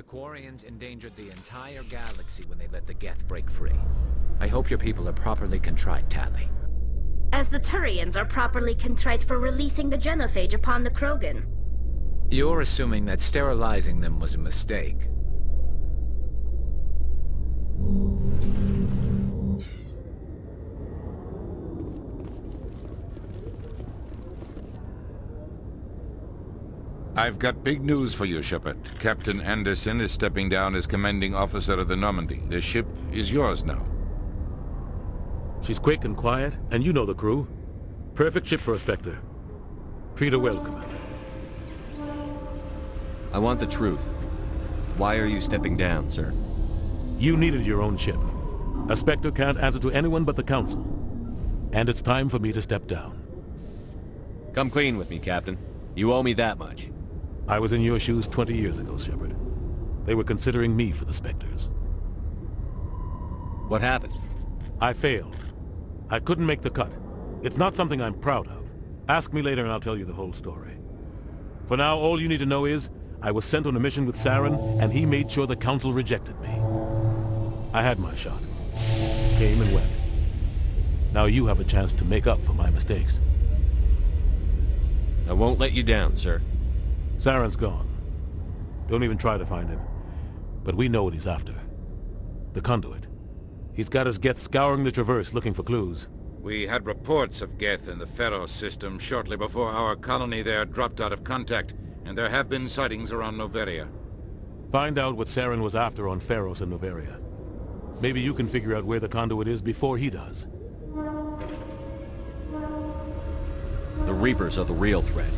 Quarians endangered the entire galaxy when they let the Geth break free. I hope your people are properly contrite, Tali. As the Turians are properly contrite for releasing the genophage upon the Krogan. You're assuming that sterilizing them was a mistake. I've got big news for you, Shepard. Captain Anderson is stepping down as commanding officer of the Normandy. The ship is yours now. She's quick and quiet, and you know the crew. Perfect ship for a Spectre. Treat her well, Commander. I want the truth. Why are you stepping down, sir? You needed your own ship. A Spectre can't answer to anyone but the Council. And it's time for me to step down. Come clean with me, Captain. You owe me that much. I was in your shoes 20 years ago, Shepard. They were considering me for the Spectres. What happened? I failed. I couldn't make the cut. It's not something I'm proud of. Ask me later and I'll tell you the whole story. For now, all you need to know is, I was sent on a mission with Saren, and he made sure the Council rejected me. I had my shot. Came and went. Now you have a chance to make up for my mistakes. I won't let you down, sir. Saren's gone. Don't even try to find him. But we know what he's after. The conduit. He's got his Geth scouring the Traverse looking for clues. We had reports of Geth in the Pharos system shortly before our colony there dropped out of contact, and there have been sightings around Noveria. Find out what Saren was after on Pharos and Noveria. Maybe you can figure out where the conduit is before he does. The Reapers are the real threat.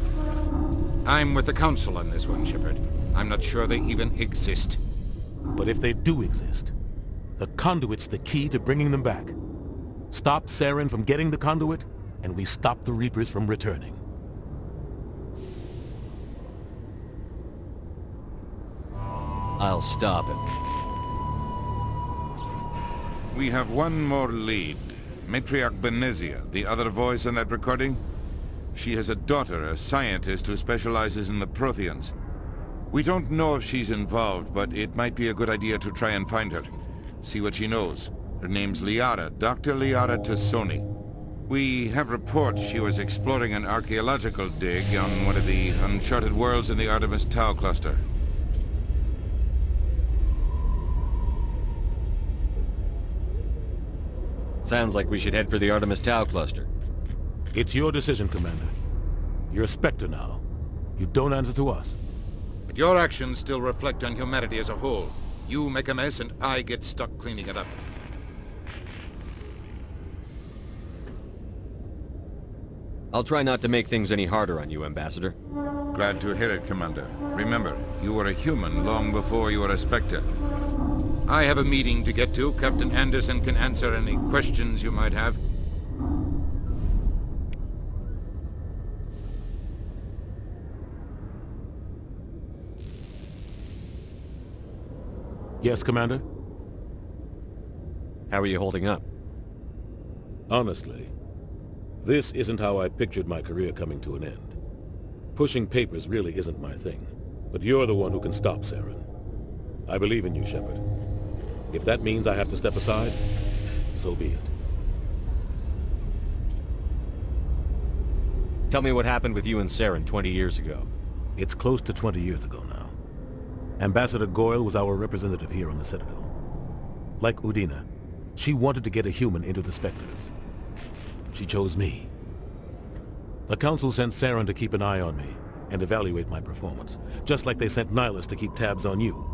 I'm with the Council on this one, Shepard. I'm not sure they even exist. But if they do exist, the conduit's the key to bringing them back. Stop Saren from getting the conduit, and we stop the Reapers from returning. I'll stop him. We have one more lead. Matriarch Benezia, the other voice in that recording. She has a daughter, a scientist who specializes in the Protheans. We don't know if she's involved, but it might be a good idea to try and find her. See what she knows. Her name's Liara, Dr. Liara Tassoni. We have reports she was exploring an archaeological dig on one of the uncharted worlds in the Artemis Tau cluster. Sounds like we should head for the Artemis Tau cluster. It's your decision, Commander. You're a Spectre now. You don't answer to us. But your actions still reflect on humanity as a whole. You make a mess and I get stuck cleaning it up. I'll try not to make things any harder on you, Ambassador. Glad to hear it, Commander. Remember, you were a human long before you were a Spectre. I have a meeting to get to. Captain Anderson can answer any questions you might have. Yes, Commander? How are you holding up? Honestly, this isn't how I pictured my career coming to an end. Pushing papers really isn't my thing, but you're the one who can stop Saren. I believe in you, Shepard. If that means I have to step aside, so be it. Tell me what happened with you and Saren 20 years ago. It's close to 20 years ago now. Ambassador Goyle was our representative here on the Citadel. Like Udina, she wanted to get a human into the Spectres. She chose me. The Council sent Saren to keep an eye on me and evaluate my performance, just like they sent Nihilus to keep tabs on you.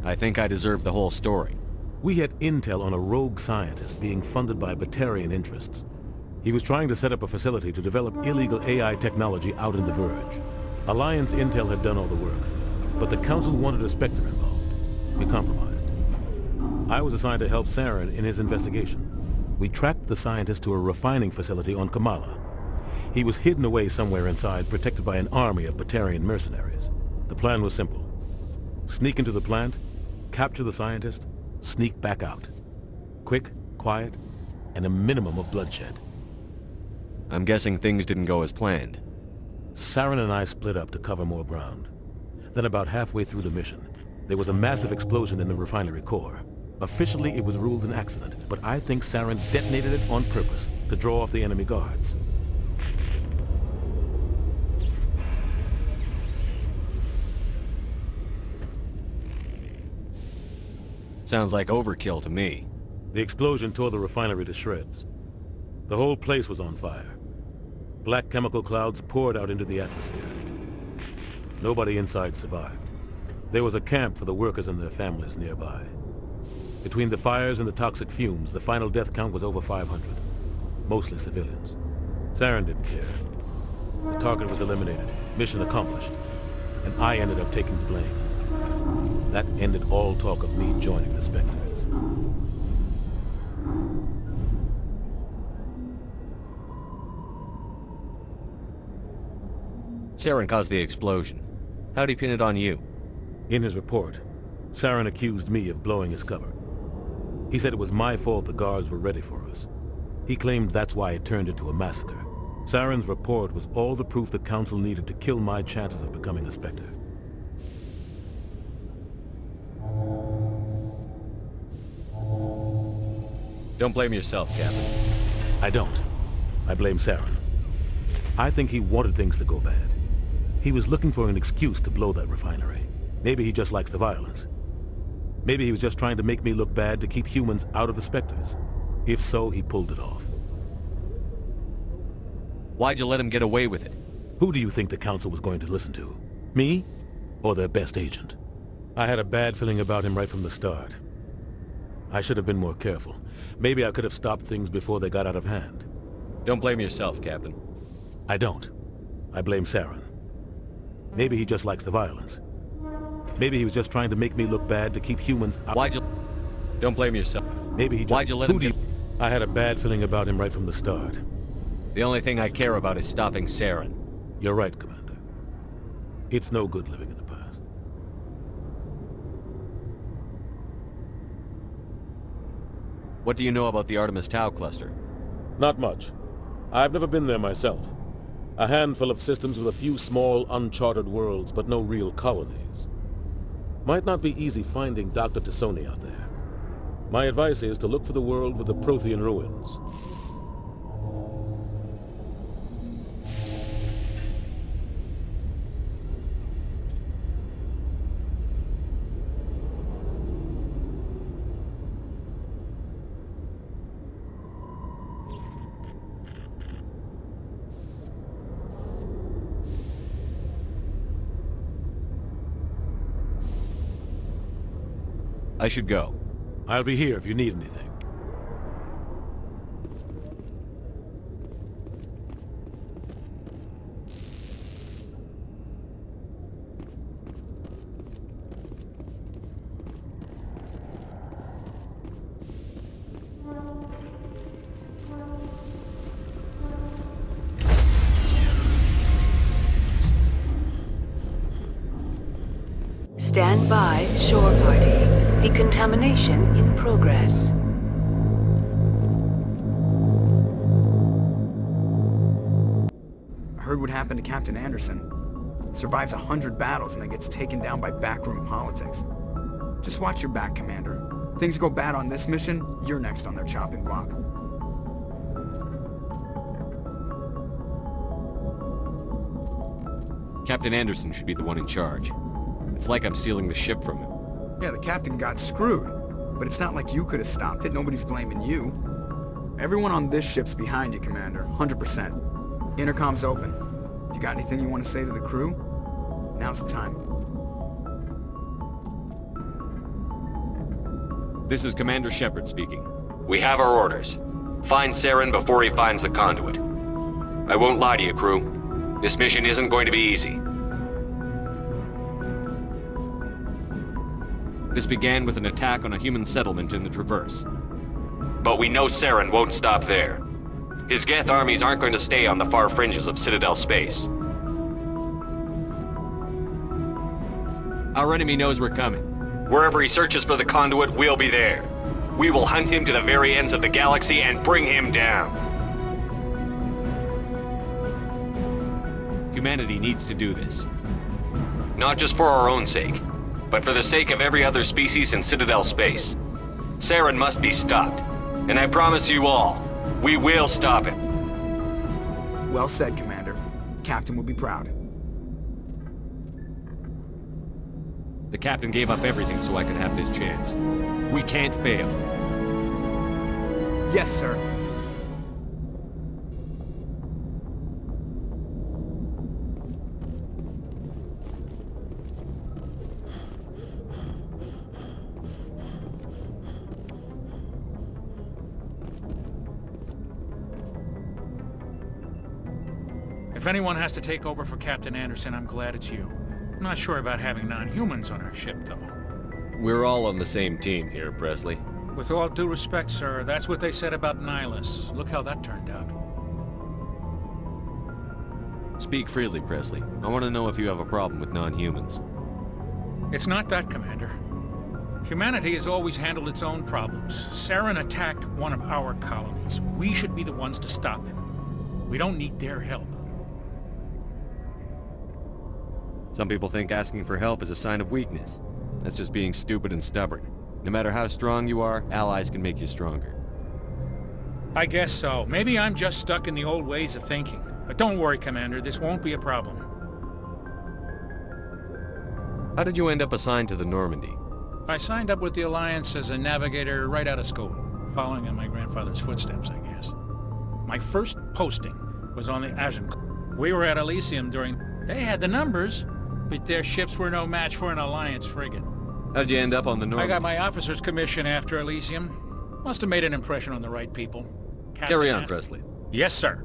I think I deserve the whole story. We had intel on a rogue scientist being funded by Batarian interests. He was trying to set up a facility to develop illegal AI technology out in the Verge. Alliance intel had done all the work, but the Council wanted a Spectre involved. We compromised. I was assigned to help Saren in his investigation. We tracked the scientist to a refining facility on Kamala. He was hidden away somewhere inside, protected by an army of Batarian mercenaries. The plan was simple. Sneak into the plant, capture the scientist, sneak back out. Quick, quiet, and a minimum of bloodshed. I'm guessing things didn't go as planned. Saren and I split up to cover more ground. Then about halfway through the mission, there was a massive explosion in the refinery core. Officially, it was ruled an accident, but I think Saren detonated it on purpose to draw off the enemy guards. Sounds like overkill to me. The explosion tore the refinery to shreds. The whole place was on fire. Black chemical clouds poured out into the atmosphere. Nobody inside survived. There was a camp for the workers and their families nearby. Between the fires and the toxic fumes, the final death count was over 500. Mostly civilians. Saren didn't care. The target was eliminated, mission accomplished, and I ended up taking the blame. That ended all talk of me joining the Spectres. Saren caused the explosion. How'd he pin it on you? In his report, Saren accused me of blowing his cover. He said it was my fault the guards were ready for us. He claimed that's why it turned into a massacre. Saren's report was all the proof the Council needed to kill my chances of becoming a Spectre. Don't blame yourself, Captain. I don't. I blame Saren. I think he wanted things to go bad. He was looking for an excuse to blow that refinery. Maybe he just likes the violence. Maybe he was just trying to make me look bad to keep humans out of the Spectres. If so, he pulled it off. Why'd you let him get away with it? Who do you think the Council was going to listen to? Me? Or their best agent? I had a bad feeling about him right from the start. I should have been more careful. Maybe I could have stopped things before they got out of hand. Don't blame yourself, Captain. I don't. I blame Saren. Maybe he just likes the violence. Maybe he was just trying to make me look bad to keep humans out. Why'd you... Don't blame yourself. Maybe he just... Why'd you let him get... I had a bad feeling about him right from the start. The only thing I care about is stopping Saren. You're right, Commander. It's no good living in the past. What do you know about the Artemis Tau cluster? Not much. I've never been there myself. A handful of systems with a few small, uncharted worlds, but no real colonies. Might not be easy finding Dr. Tassoni out there. My advice is to look for the world with the Prothean ruins. I should go. I'll be here if you need anything. Stand by, shore party. Decontamination in progress. I heard what happened to Captain Anderson. Survives 100 battles and then gets taken down by backroom politics. Just watch your back, Commander. Things go bad on this mission, you're next on their chopping block. Captain Anderson should be the one in charge. It's like I'm stealing the ship from him. Yeah, the captain got screwed. But it's not like you could have stopped it. Nobody's blaming you. Everyone on this ship's behind you, Commander. 100%. Intercom's open. If you got anything you want to say to the crew, now's the time. This is Commander Shepard speaking. We have our orders. Find Saren before he finds the conduit. I won't lie to you, crew. This mission isn't going to be easy. This began with an attack on a human settlement in the Traverse. But we know Saren won't stop there. His Geth armies aren't going to stay on the far fringes of Citadel space. Our enemy knows we're coming. Wherever he searches for the conduit, we'll be there. We will hunt him to the very ends of the galaxy and bring him down. Humanity needs to do this. Not just for our own sake, but for the sake of every other species in Citadel space. Saren must be stopped. And I promise you all, we will stop him. Well said, Commander. Captain will be proud. The captain gave up everything so I could have this chance. We can't fail. Yes, sir. If anyone has to take over for Captain Anderson, I'm glad it's you. I'm not sure about having non-humans on our ship, though. We're all on the same team here, Presley. With all due respect, sir, that's what they said about Nihilus. Look how that turned out. Speak freely, Presley. I want to know if you have a problem with non-humans. It's not that, Commander. Humanity has always handled its own problems. Saren attacked one of our colonies. We should be the ones to stop him. We don't need their help. Some people think asking for help is a sign of weakness. That's just being stupid and stubborn. No matter how strong you are, allies can make you stronger. I guess so. Maybe I'm just stuck in the old ways of thinking. But don't worry, Commander. This won't be a problem. How did you end up assigned to the Normandy? I signed up with the Alliance as a navigator right out of school, following in my grandfather's footsteps, I guess. My first posting was on the Agincourt. We were at Elysium during... They had the numbers, but their ships were no match for an Alliance frigate. How'd you end up on the Normandy? I got my officer's commission after Elysium. Must have made an impression on the right people. Carry on, Presley. Yes, sir.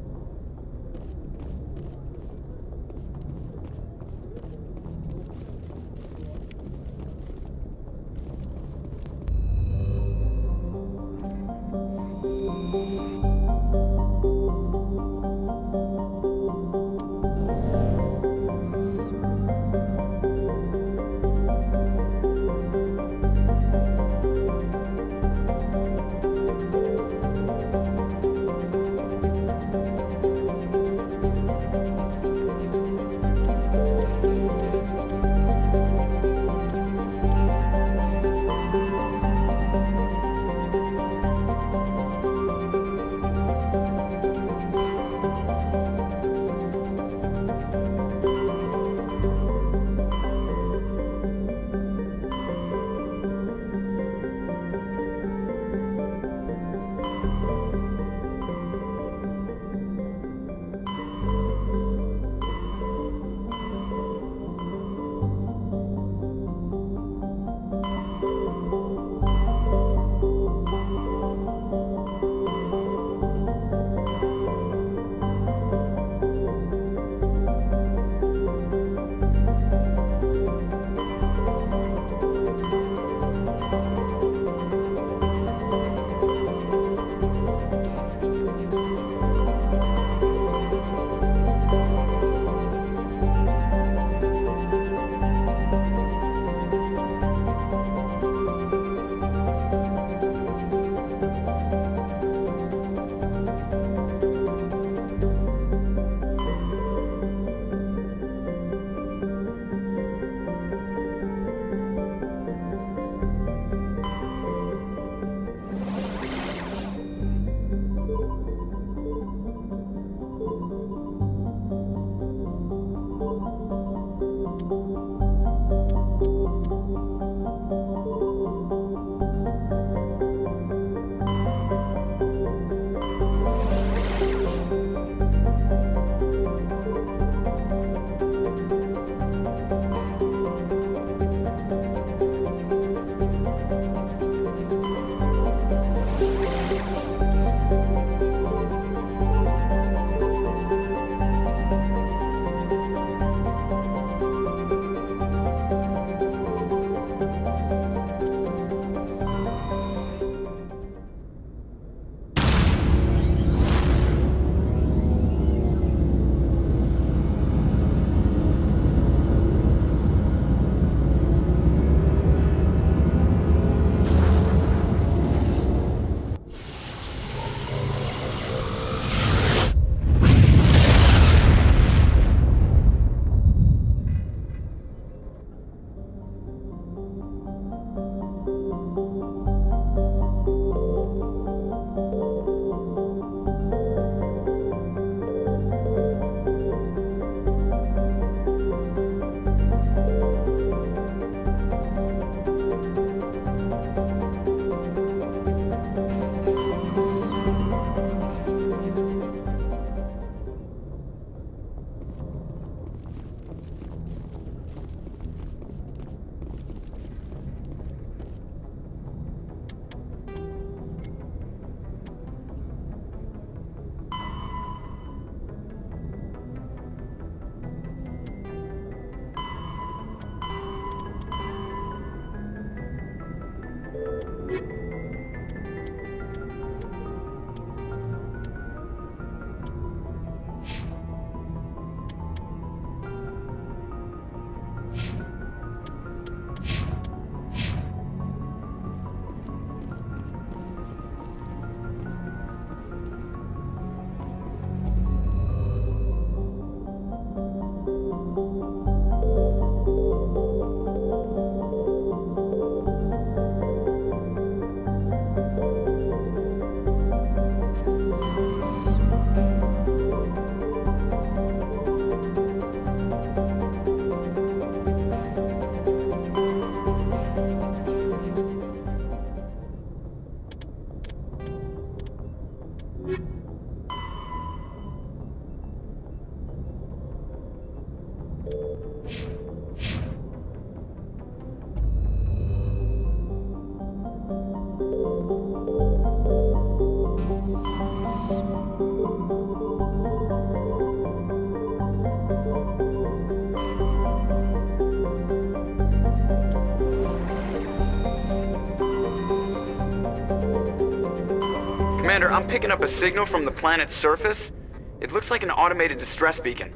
Commander, I'm picking up a signal from the planet's surface. It looks like an automated distress beacon.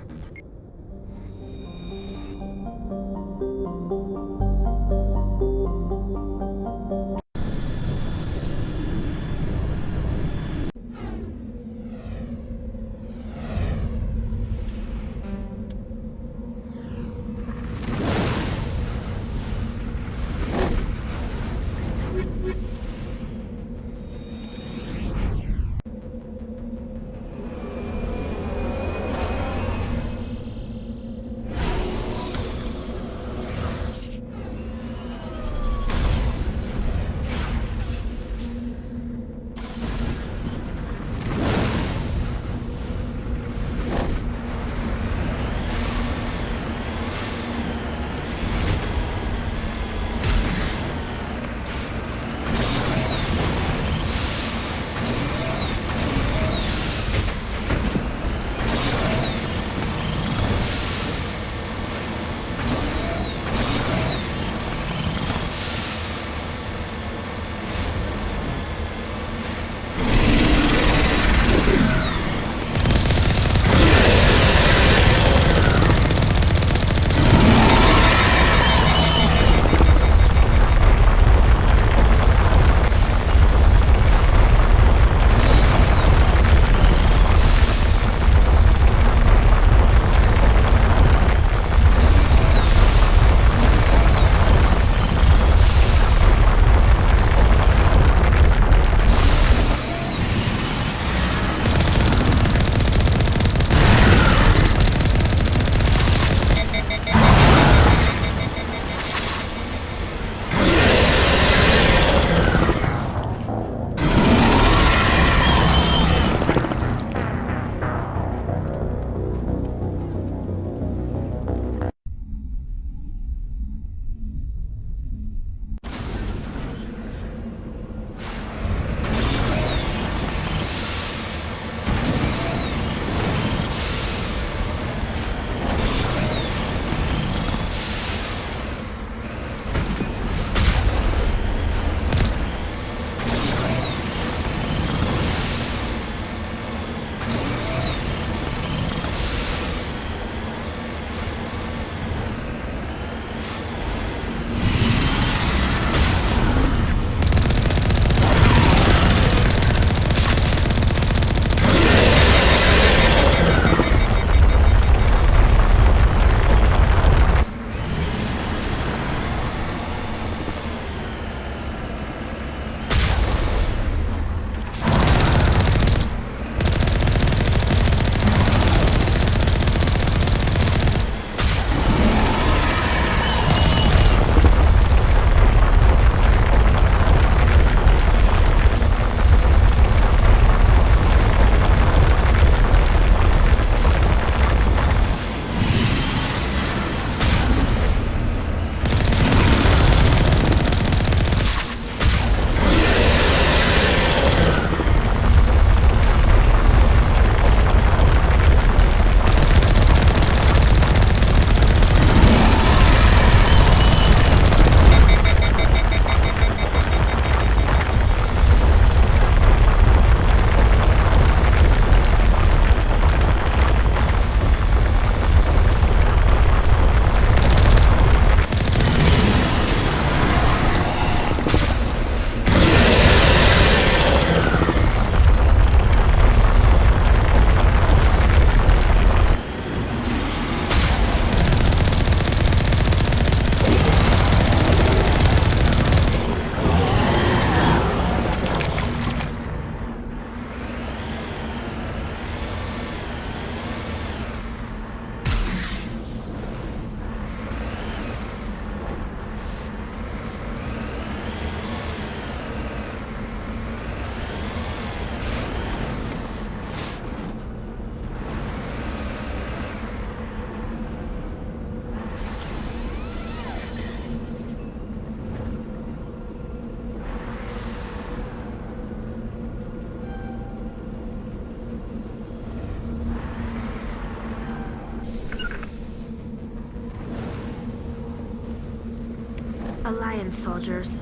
Alliance soldiers.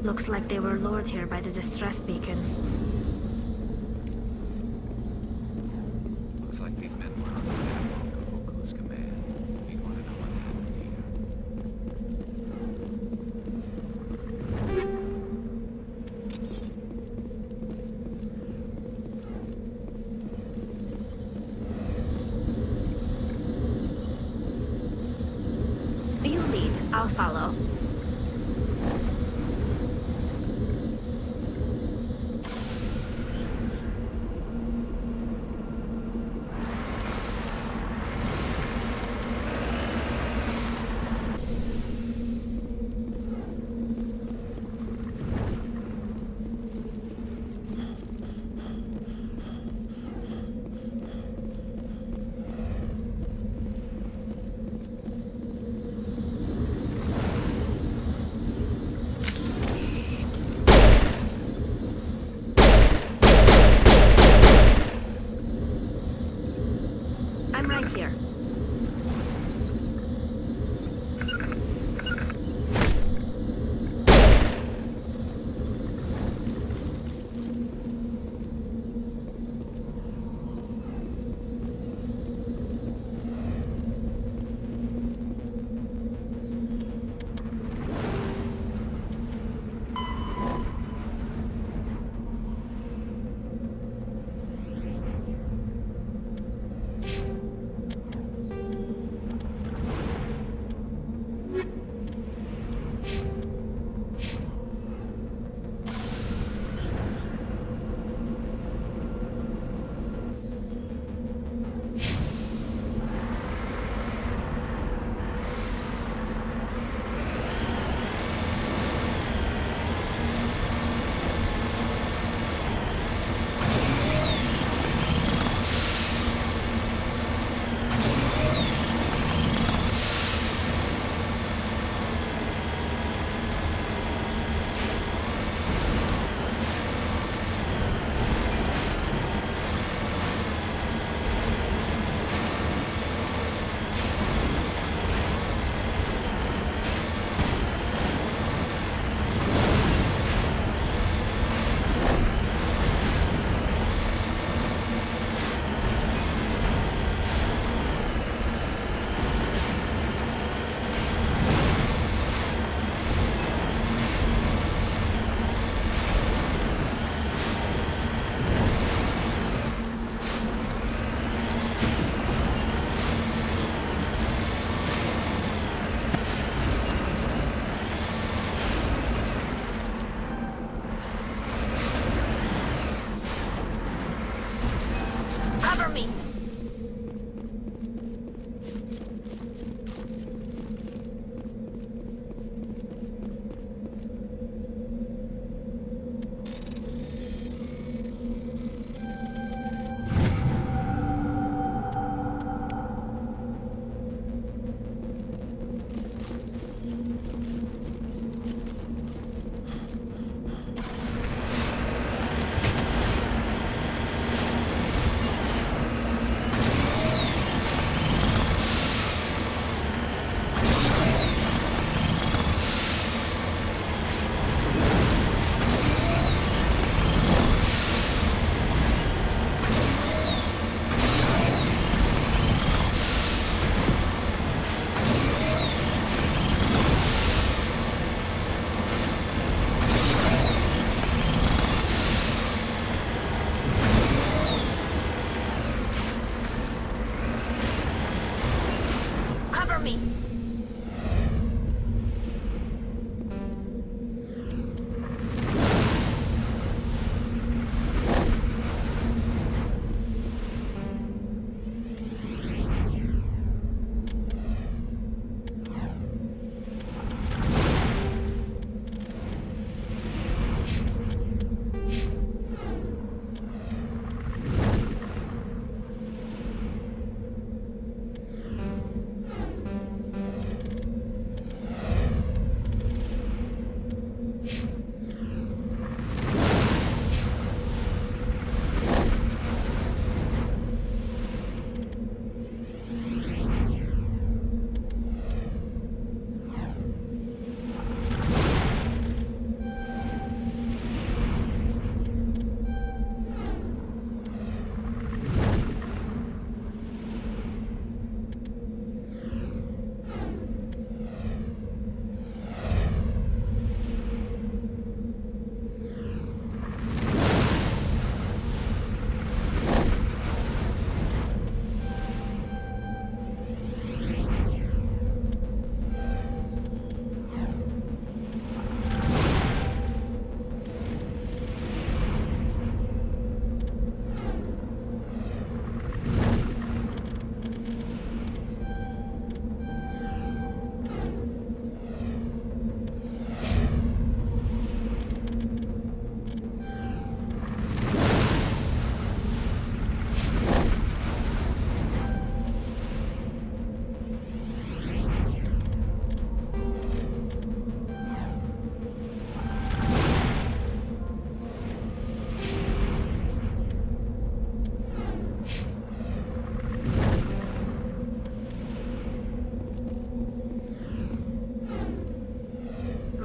Looks like they were lured here by the distress beacon.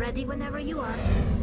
Ready whenever you are.